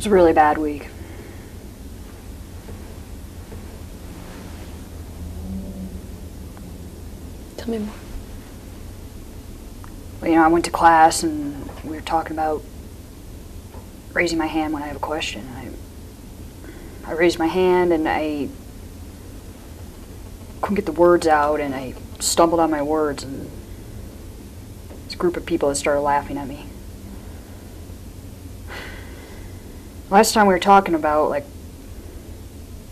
was a really bad week. Tell me more. Well, you know, I went to class and we were talking about raising my hand when I have a question. I raised my hand and I couldn't get the words out and I stumbled on my words and this group of people that started laughing at me. Last time we were talking about like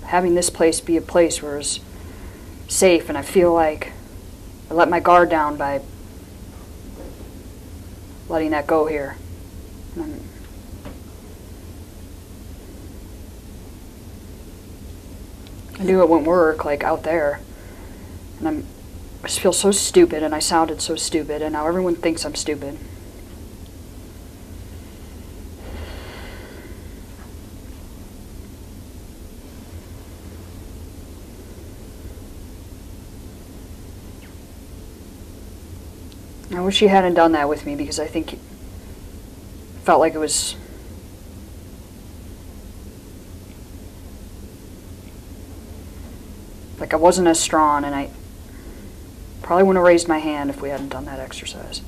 having this place be a place where it's safe, and I feel like I let my guard down by letting that go here. I knew it wouldn't work, like, out there. And I just feel so stupid, and I sounded so stupid, and now everyone thinks I'm stupid. I wish you hadn't done that with me, because I think it felt like it was like I wasn't as strong, and I probably wouldn't have raised my hand if we hadn't done that exercise.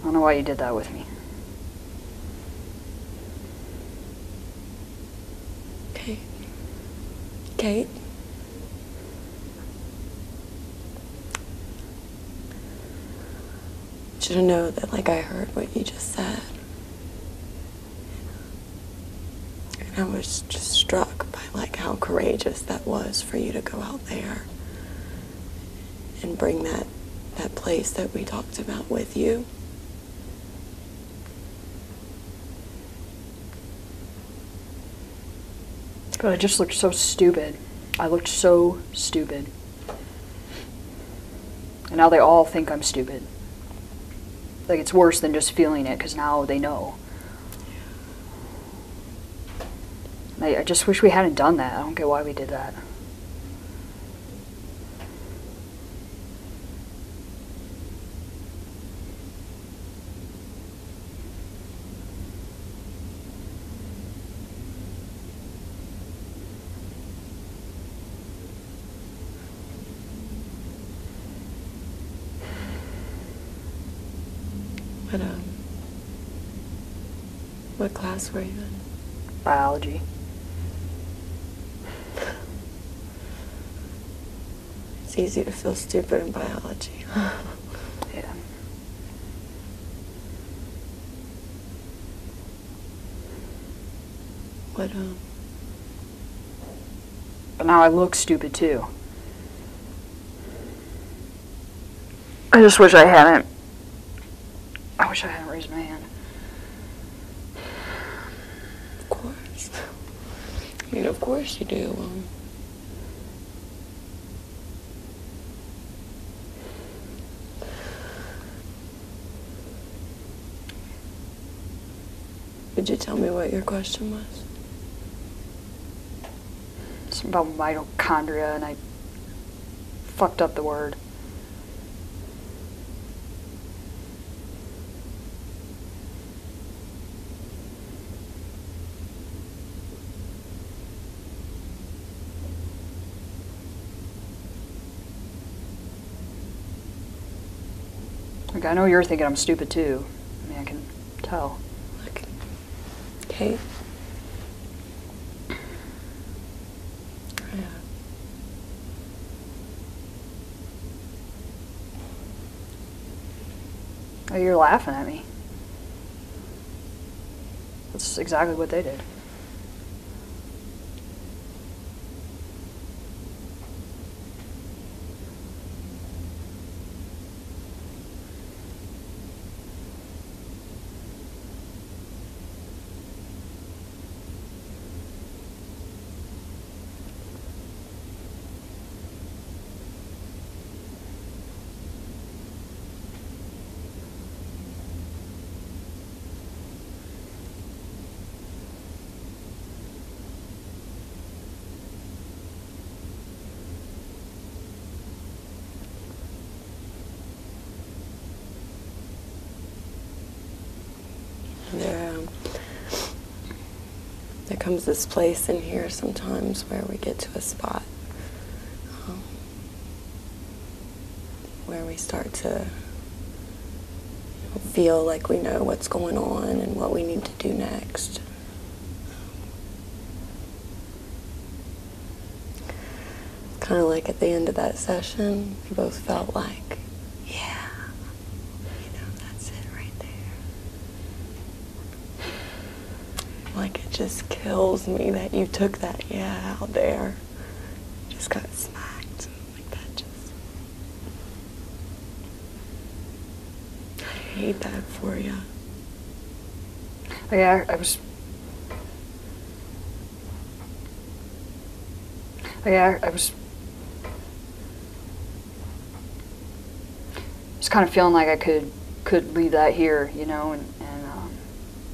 I don't know why you did that with me. Okay. Kate? I want you to know that, like, I heard what you just said. And I was just struck by, like, how courageous that was for you to go out there and bring that place that we talked about with you. But I just looked so stupid. I looked so stupid. And now they all think I'm stupid. Like, it's worse than just feeling it, because now they know. I just wish we hadn't done that. I don't get why we did that. What class were you in? Biology. It's easy to feel stupid in biology. Yeah. What, But now I look stupid too. I just wish I hadn't. I wish I hadn't raised my hand. Of course. I mean, of course you do. Would you tell me what your question was? It's about mitochondria, and I fucked up the word. Like, I know you're thinking I'm stupid too. I mean, I can tell. Look, Kate. Oh, you're laughing at me. That's exactly what they did. There comes this place in here sometimes where we get to a spot where we start to feel like we know what's going on and what we need to do next. Kind of like at the end of that session, we both felt like, yeah, that's it right there. Like it just kills me that you took that yeah out there. Just got smacked like that. Just, I hate that for you. Yeah, I was kind of feeling like I could leave that here, and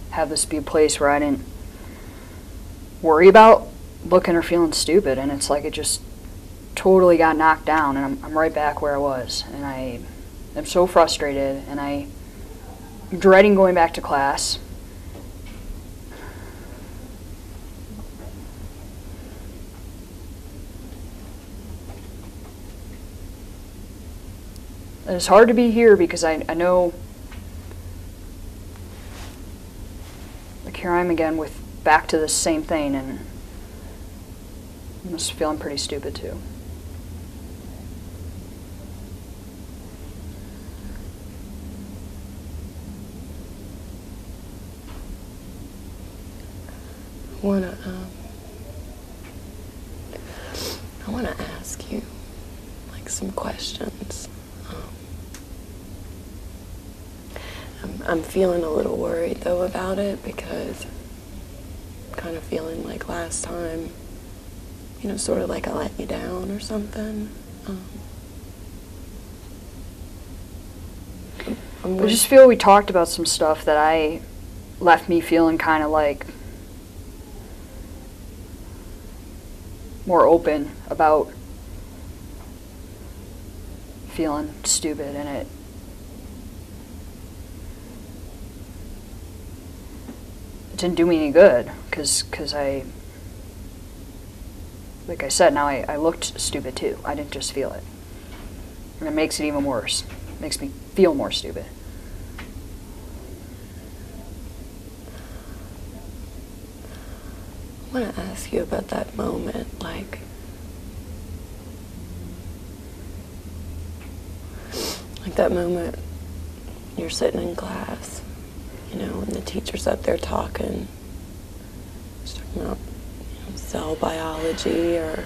have this be a place where I didn't worry about looking or feeling stupid, and it's like it just totally got knocked down, and I'm right back where I was, and I am so frustrated, and I'm dreading going back to class. And it's hard to be here because I know, like, here I am again with back to the same thing, and I'm just feeling pretty stupid too. I wanna ask you like some questions. I'm feeling a little worried though about it because I'm kind of feeling like last time, sort of like I let you down or something. I just feel we talked about some stuff that I left me feeling kind of like more open about feeling stupid, and it didn't do me any good because like I said, now I looked stupid too. I didn't just feel it. And it makes it even worse. It makes me feel more stupid. I want to ask you about that moment, like that moment you're sitting in class, and the teacher's up there talking about cell biology or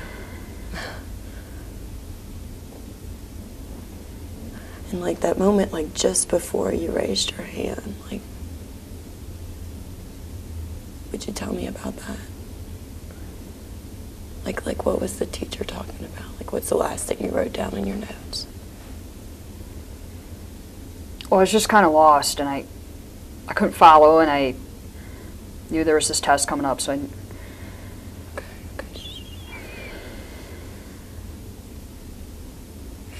and like that moment, like just before you raised your hand, like would you tell me about that? Like what was the teacher talking about? Like what's the last thing you wrote down in your notes? Well, I was just kind of lost, and I couldn't follow, and I knew there was this test coming up, so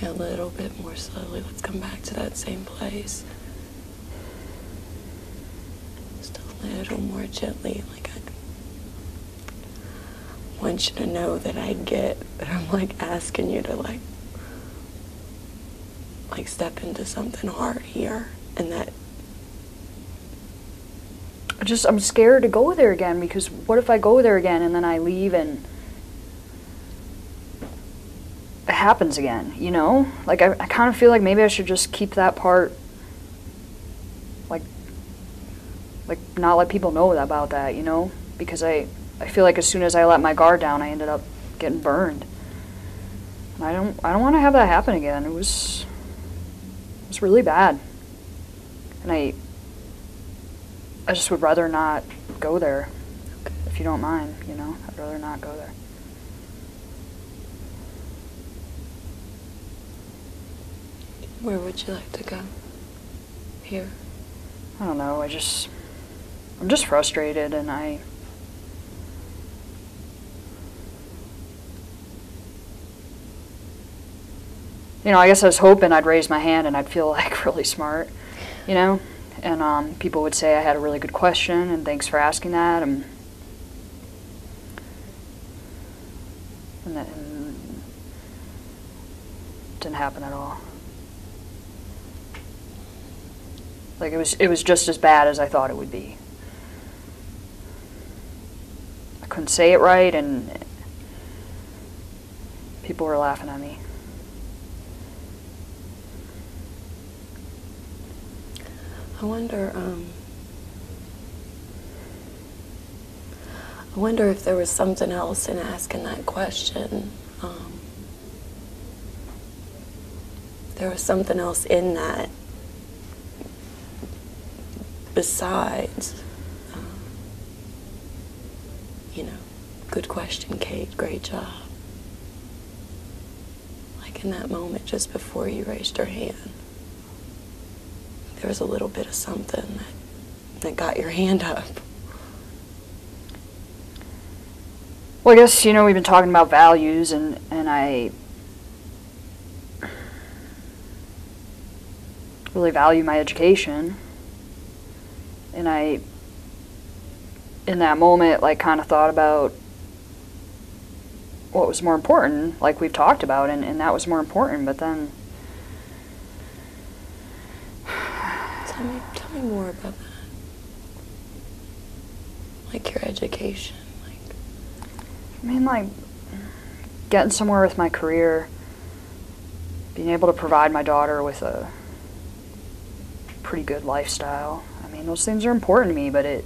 A little bit more slowly. Let's come back to that same place. Just a little more gently. Like I want you to know that I get that I'm like asking you to like step into something hard here, and that I'm scared to go there again, because what if I go there again and then I leave and it happens again, Like I kind of feel like maybe I should just keep that part, like not let people know about that, Because I feel like as soon as I let my guard down, I ended up getting burned. And I don't want to have that happen again. It was really bad. And I just would rather not go there, if you don't mind, I'd rather not go there. Where would you like to go? Here? I don't know, I'm just frustrated, and I guess I was hoping I'd raise my hand and I'd feel like really smart, And people would say I had a really good question, and thanks for asking that. And that didn't happen at all. Like, it was just as bad as I thought it would be. I couldn't say it right, and people were laughing at me. I wonder if there was something else in asking that question. There was something else in that besides, good question, Kate, great job. Like in that moment just before you raised your hand, there was a little bit of something that got your hand up. Well, I guess, we've been talking about values, and I really value my education. And I, in that moment, like, kind of thought about what was more important, like we've talked about, and that was more important, but then... Tell me more about that. Like your education. I mean, like, getting somewhere with my career, being able to provide my daughter with a pretty good lifestyle. I mean, those things are important to me, but it's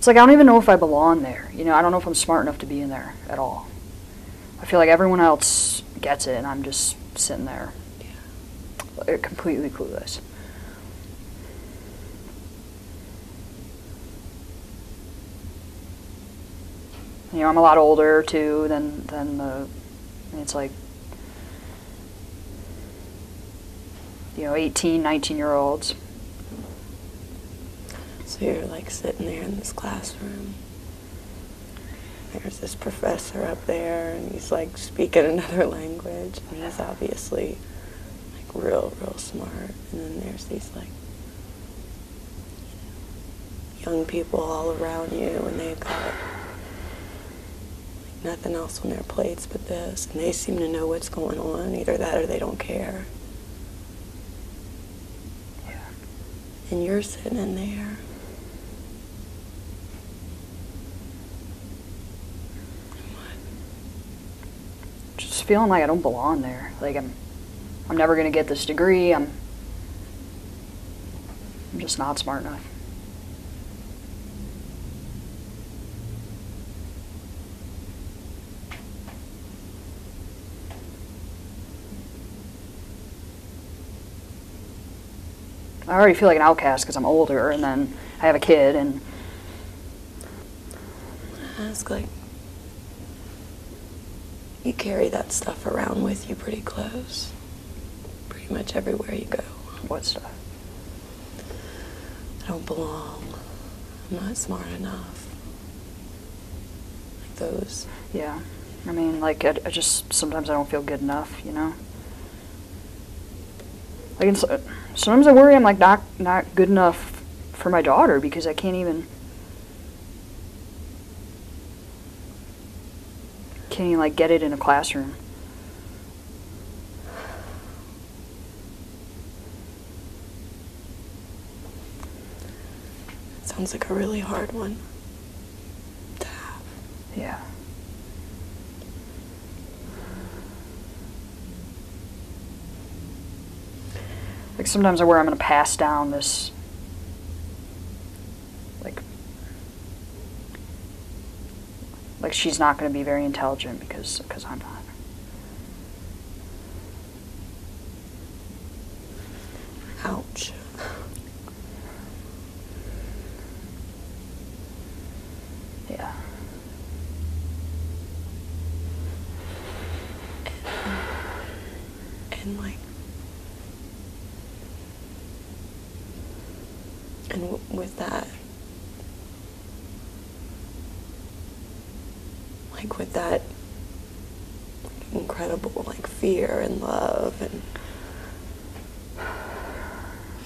like I don't even know if I belong there. I don't know if I'm smart enough to be in there at all. I feel like everyone else gets it, and I'm just sitting there, completely clueless. I'm a lot older too than it's like 18, 19-year-olds. So you're like sitting there in this classroom. There's this professor up there, and he's like speaking another language, and he's obviously like real smart. And then there's these like young people all around you, and they've got like nothing else on their plates but this, and they seem to know what's going on. Either that or they don't care. Yeah. And you're sitting in there. Just feeling like I don't belong there. Like I'm never gonna get this degree. I'm just not smart enough. I already feel like an outcast because I'm older, and then I have a kid, and... I ask, like, you carry that stuff around with you pretty close, pretty much everywhere you go. What stuff? I don't belong. I'm not smart enough. Like those. Yeah. I mean, like, I just, sometimes I don't feel good enough, Like, sometimes I worry I'm, like, not good enough for my daughter because I can't even like, get it in a classroom. It sounds like a really hard one to have. Yeah. Like, sometimes I worry I'm going to pass down this, like she's not going to be very intelligent because I'm not. Ouch. Yeah. And like, and with that, like with that incredible like fear and love and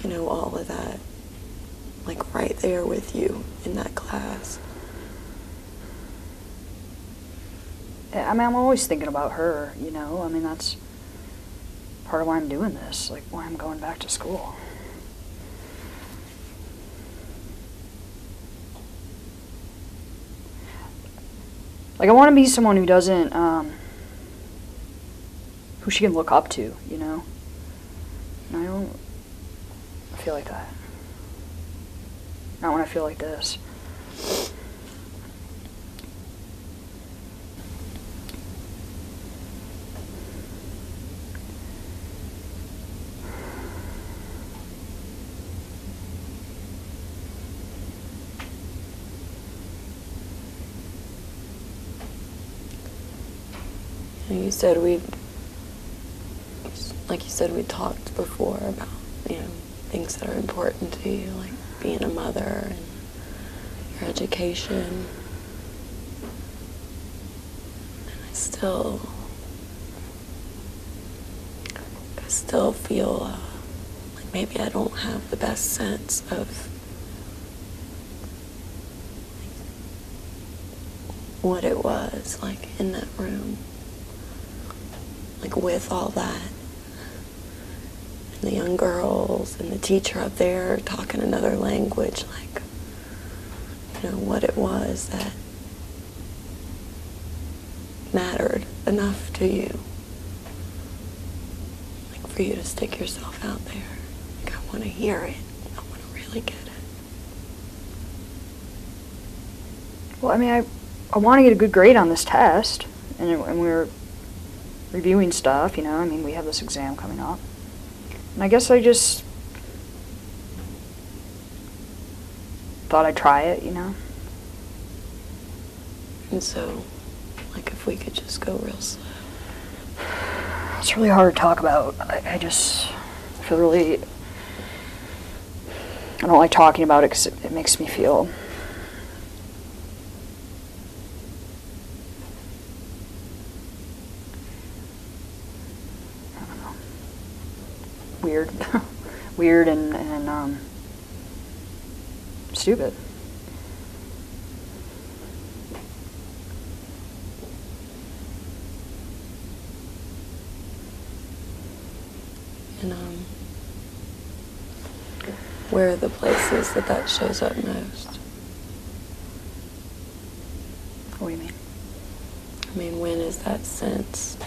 you know, all of that, like right there with you in that class. I mean, I'm always thinking about her, you know? I mean, that's part of why I'm doing this, like why I'm going back to school. Like, I want to be someone who doesn't, who she can look up to, you know? And I don't feel like that. Not when I feel like this. You said we talked before about, you know, things that are important to you, like being a mother and your education. And I still feel like maybe I don't have the best sense of what it was like in that room. Like with all that, and the young girls, and the teacher up there talking another language, like, you know, what it was that mattered enough to you. Like for you to stick yourself out there. Like, I want to hear it. I want to really get it. Well, I mean, I want to get a good grade on this test, and we're reviewing stuff, you know, I mean, we have this exam coming up. And I guess I just thought I'd try it, you know. And so, like, if we could just go real slow. It's really hard to talk about. I just feel really, I don't like talking about it because it makes me feel weird, weird and stupid. And where are the places that shows up most? What do you mean? I mean, when is that sense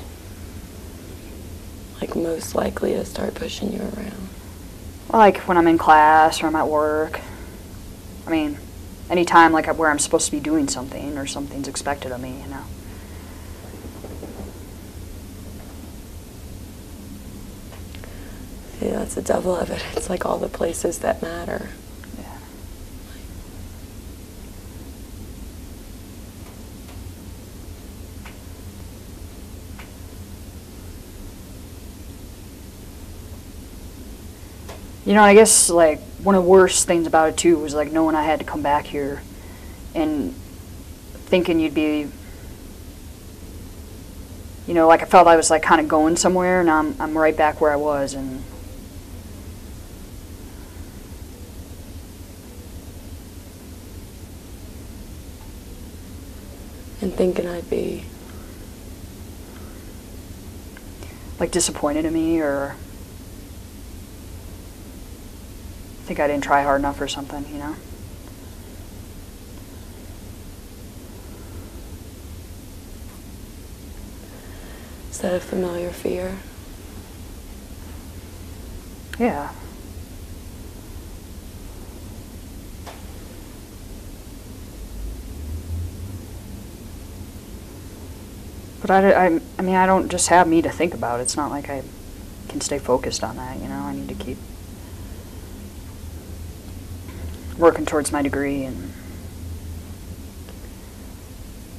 like most likely to start pushing you around? Well, like when I'm in class or I'm at work. I mean, anytime like where I'm supposed to be doing something or something's expected of me, you know. Yeah, that's the devil of it. It's like all the places that matter. Yeah. You know, I guess like one of the worst things about it too was like knowing I had to come back here and thinking you'd be, you know, like I felt I was like kind of going somewhere, and I'm right back where I was. And thinking I'd be like disappointed in me, or think I didn't try hard enough or something, you know. Is that a familiar fear? Yeah. But I mean, I don't just have me to think about. It's not like I can stay focused on that, you know. I need to keep working towards my degree, and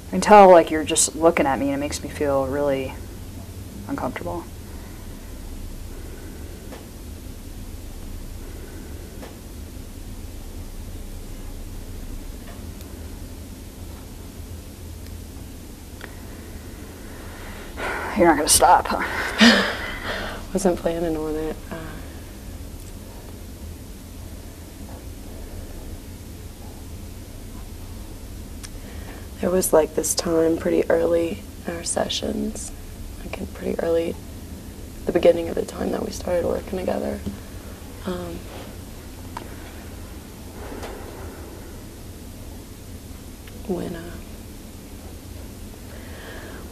I can tell like you're just looking at me and it makes me feel really uncomfortable. You're not going to stop, huh? Wasn't planning on it. there was like this time pretty early in our sessions, like in pretty early, the beginning of the time that we started working together.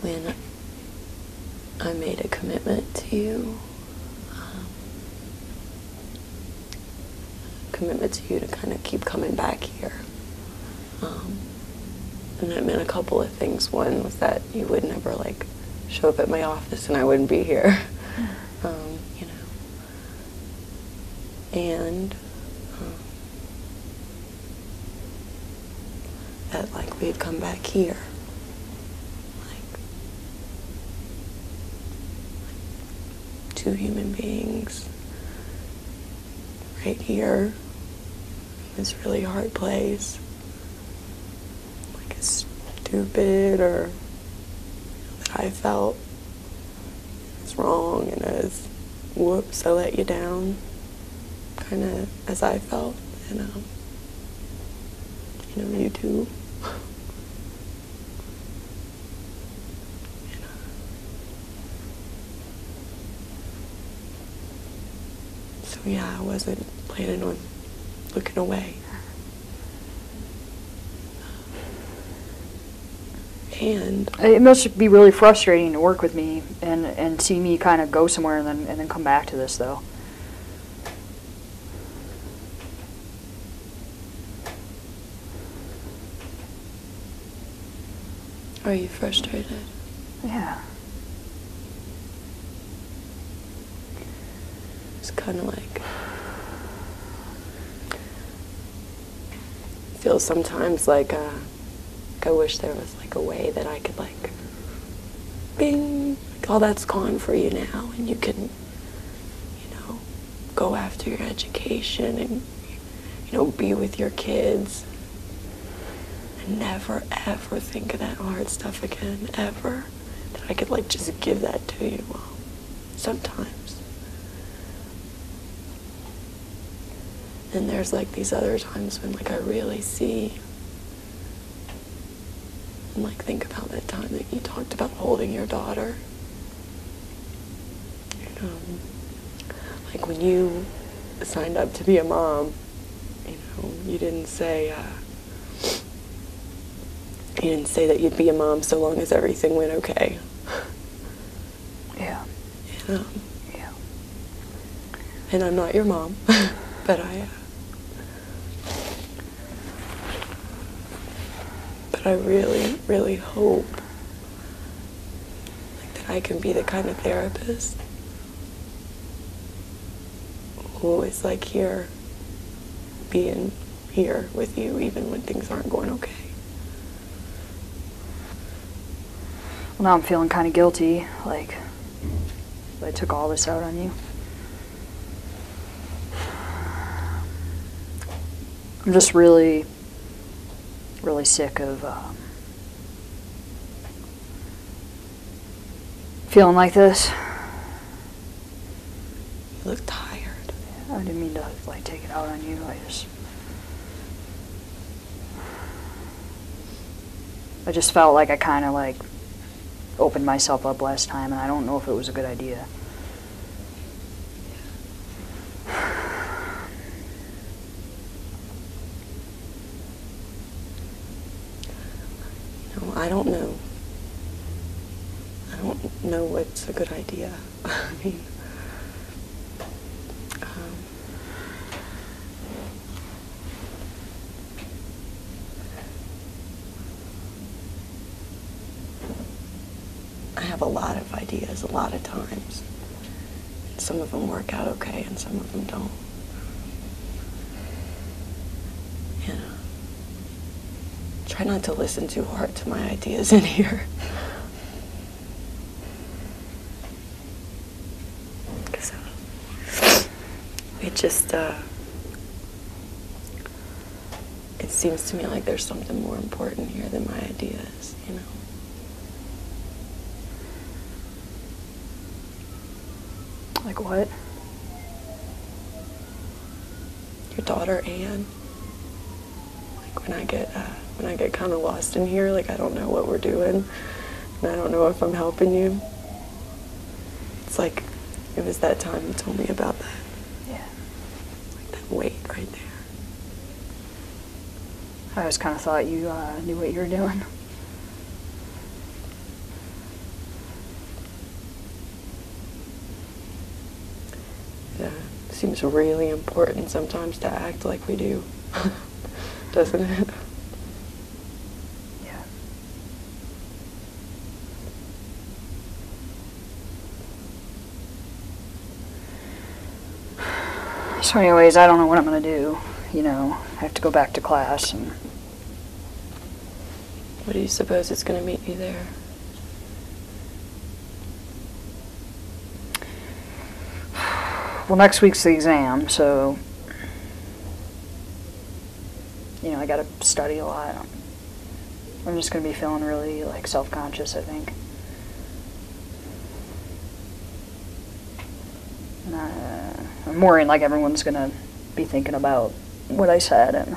When I made a commitment to you, to kind of keep coming back here. And it meant a couple of things. One was that you would never like show up at my office and I wouldn't be here. You know. And that like we'd come back here. Like two human beings right here in this really hard place. Like as stupid or that I felt was wrong and as whoops, I let you down kind of as I felt, and you know, you too. So yeah, I wasn't planning on looking away. And it must be really frustrating to work with me and see me kind of go somewhere and then come back to this, though. Are you frustrated? Yeah. It's kind of like, I feel sometimes like I wish there was like a way that I could like, bing, like all that's gone for you now, and you can, you know, go after your education and, you know, be with your kids. Never ever think of that hard stuff again, ever. That I could like just give that to you. Well, sometimes. And there's like these other times when like I really see and like think about that time that you talked about holding your daughter. Like when you signed up to be a mom, you know, you didn't say that you'd be a mom so long as everything went okay. Yeah. Yeah. And I'm not your mom, but I really, really hope like that I can be the kind of therapist who is like here, being here with you even when things aren't going okay. Well, now I'm feeling kind of guilty, like I took all this out on you. I'm just really, really sick of feeling like this. You look tired. I didn't mean to like take it out on you. I just felt like I kind of like opened myself up last time, and I don't know if it was a good idea. No, I don't know. I don't know what's a good idea. I mean, I have a lot of ideas a lot of times. And some of them work out okay and some of them don't. You know, try not to listen too hard to my ideas in here. Because it just, it seems to me like there's something more important here than my ideas, you know. Like what? Your daughter, Anne. Like when I get when I get kind of lost in here, like I don't know what we're doing, and I don't know if I'm helping you. It's like it was that time you told me about that. Yeah. Like that weight right there. I always kind of thought you knew what you were doing. Yeah, it seems really important sometimes to act like we do, doesn't it? Yeah. So anyways, I don't know what I'm going to do. You know, I have to go back to class and... What do you suppose is going to meet you there? Well, next week's the exam, so... You know, I got to study a lot. I'm just going to be feeling really, like, self-conscious, I think. And I'm worrying, like, everyone's going to be thinking about what I said and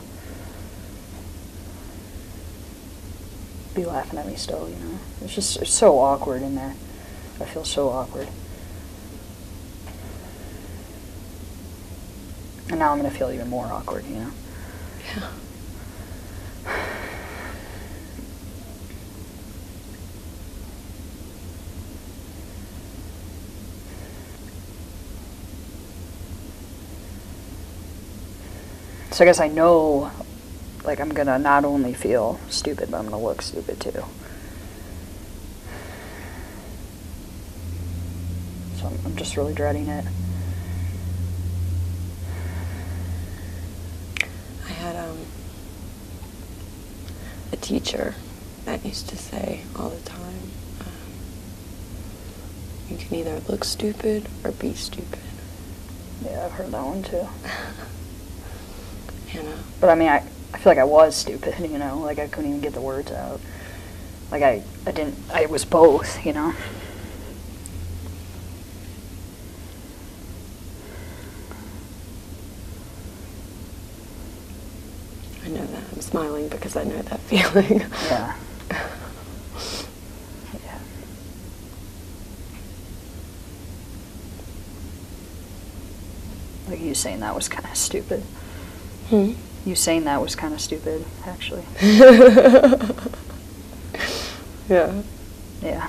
be laughing at me still, you know. It's so awkward in there. I feel so awkward. And now I'm going to feel even more awkward, you know. Yeah. So I guess I know, like, I'm gonna not only feel stupid, but I'm gonna look stupid too. So I'm just really dreading it. I had a teacher that used to say all the time, you can either look stupid or be stupid. Yeah, I've heard that one too. You know? But I mean, I feel like I was stupid, you know, like I couldn't even get the words out. Like I was both, you know. I know that. I'm smiling because I know that feeling. Yeah. Yeah. Like you saying that was kind of stupid. Hmm? You saying that was kind of stupid, actually. Yeah. Yeah.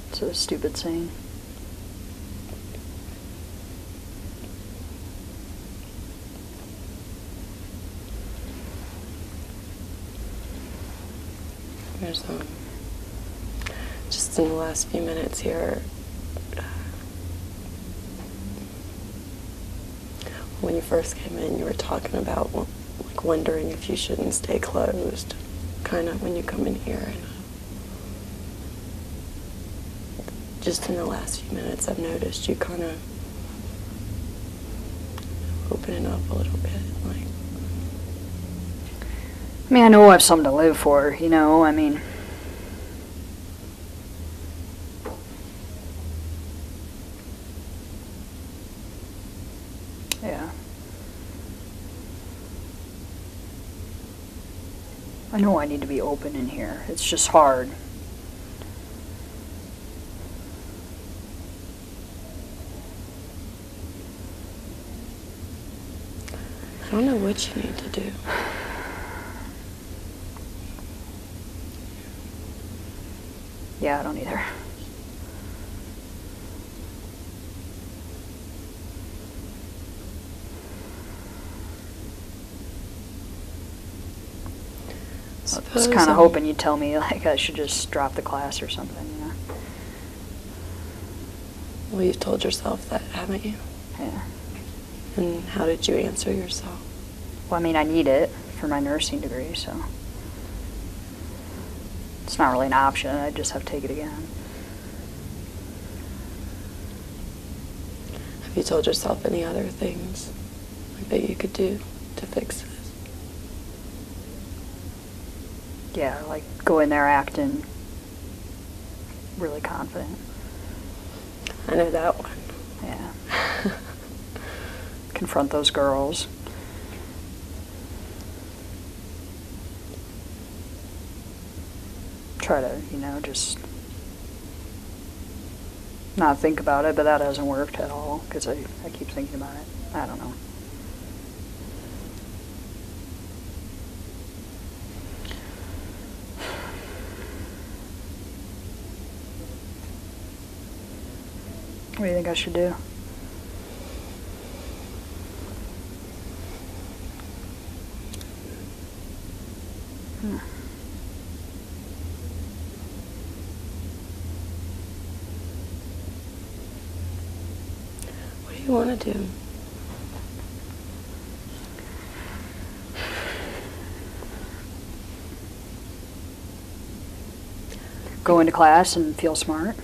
It's a stupid saying. There's just in the last few minutes here, when you first came in, you were talking about like wondering if you shouldn't stay closed, kind of when you come in here. And just in the last few minutes, I've noticed you kind of opening up a little bit, like. I mean, I know I have something to live for, you know, I mean. Yeah. I know I need to be open in here. It's just hard. I don't know what you need to do. Yeah, I don't either. I was kind of hoping you'd tell me, like, I should just drop the class or something, you know? Well, you've told yourself that, haven't you? Yeah. And how did you answer yourself? Well, I mean, I need it for my nursing degree, so it's not really an option. I just have to take it again. Have you told yourself any other things like that you could do to fix this? Yeah, like go in there acting really confident. I know that one. Yeah. Confront those girls. try to, just not think about it, but that hasn't worked at all because I keep thinking about it. I don't know. What do you think I should do? What do you want to do? Go into class and feel smart?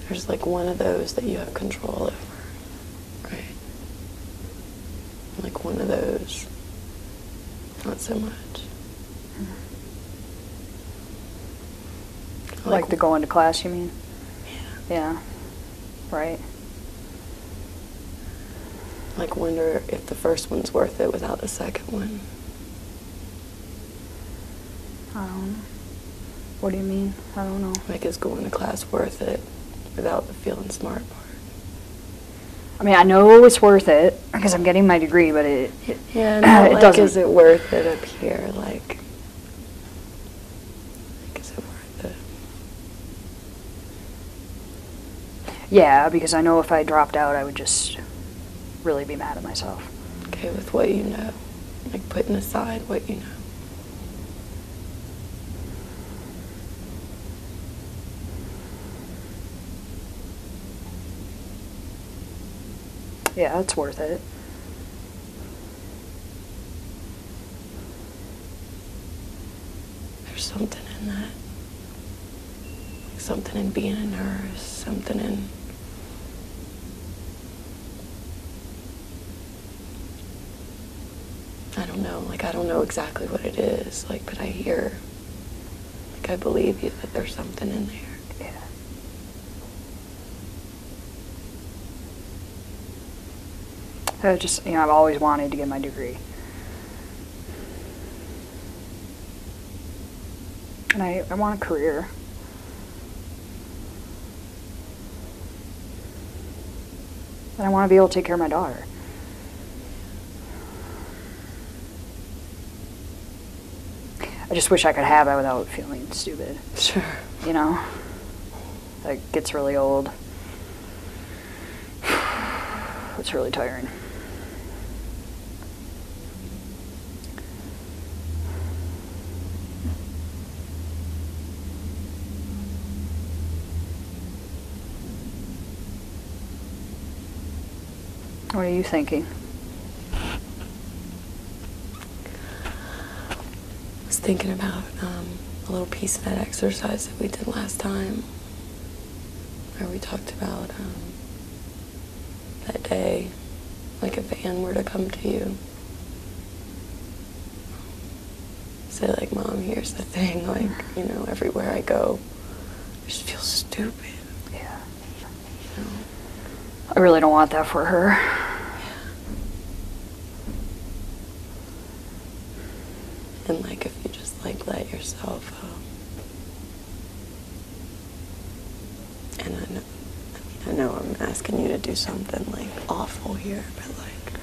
There's like one of those that you have control over, right? Like one of those, not so much. Like to go into class, you mean? Yeah. Yeah. Right. Like wonder if the first one's worth it without the second one. I don't know. What do you mean? I don't know. Like is going to class worth it without the feeling smart part? I mean, I know it's worth it because I'm getting my degree, but it Yeah, no, it like, doesn't. is it worth it up here? Like is it worth it? Yeah, because I know if I dropped out, I would just really be mad at myself. Okay, with what you know. Like putting aside what you know. Yeah, it's worth it. There's something in that. Like something in being a nurse, something in I don't know, like I don't know exactly what it is, like, but I hear, like I believe you that there's something in there. Yeah. I just, I've always wanted to get my degree. And I want a career. And I want to be able to take care of my daughter. I just wish I could have that without feeling stupid. Sure. That gets really old. It's really tiring. What are you thinking? I was thinking about a little piece of that exercise that we did last time, where we talked about that day, like if Anne were to come to you, say like, Mom, here's the thing, like, everywhere I go, I just feel stupid. Yeah. You know? I really don't want that for her. And like if you just like let yourself and I know I'm asking you to do something like awful here, but like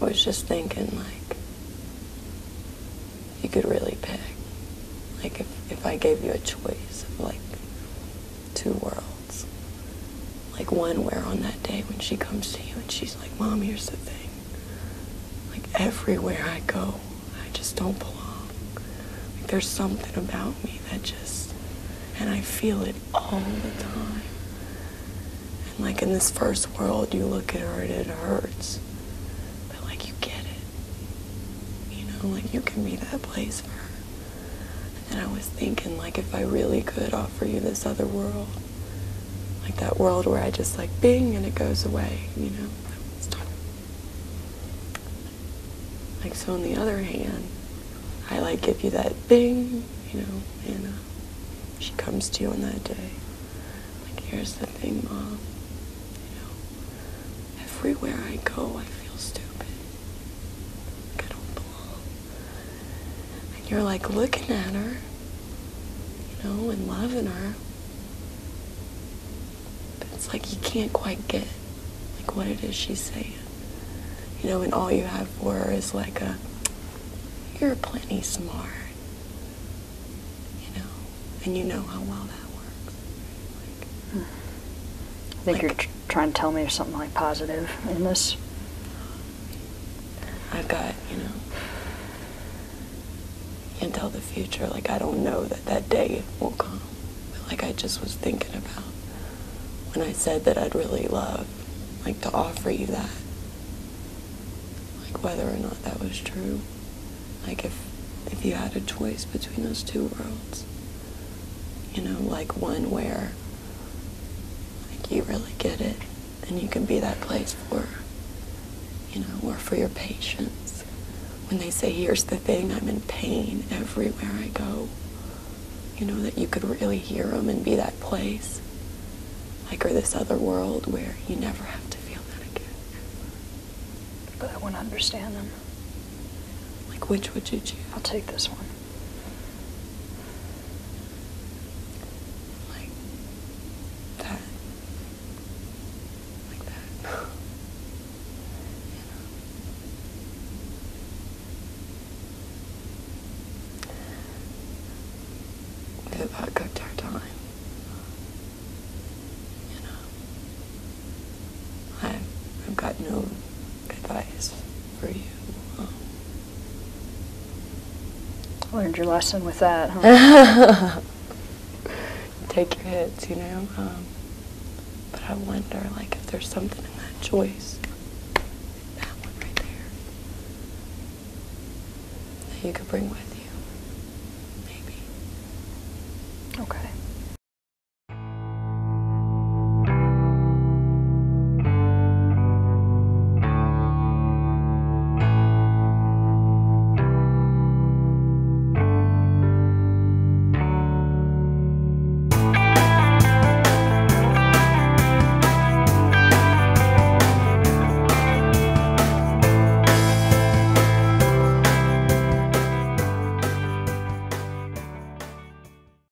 I was just thinking like you could really pick, like if I gave you a choice of like two worlds, like one where on that day when she comes to you and she's like, Mom, here's the thing, like everywhere I go, I just don't belong. Like there's something about me that just, and I feel it all the time. And like in this first world, you look at her and it hurts, but like you get it, like you can be that place for her. And then I was thinking like if I really could offer you this other world, like that world where I just like bing and it goes away, like so on the other hand, I like give you that bing, and she comes to you on that day. here's the thing, Mom. Everywhere I go, I feel stupid. Like I don't belong. And you're like looking at her, and loving her. But it's like you can't quite get like what it is she's saying. And all you have for her is like you're plenty smart. And you know how well that works. I think you're trying to tell me something like positive in this. I've got, can't tell the future. Like, I don't know that day will come. But, like, I just was thinking about when I said that I'd really love, like, to offer you that. Like, whether or not that was true. Like, if you had a choice between those two worlds. Like one where like you really get it and you can be that place for, or for your patients. When they say, here's the thing, I'm in pain everywhere I go. That you could really hear them and be that place. Like, or this other world where you never have to feel that again. But I wouldn't understand them. Like, which would you choose? I'll take this one. About good time. I've got no advice for you. Learned your lesson with that, huh? Take your hits, But I wonder, like, if there's something in that choice, that one right there, that you could bring with you.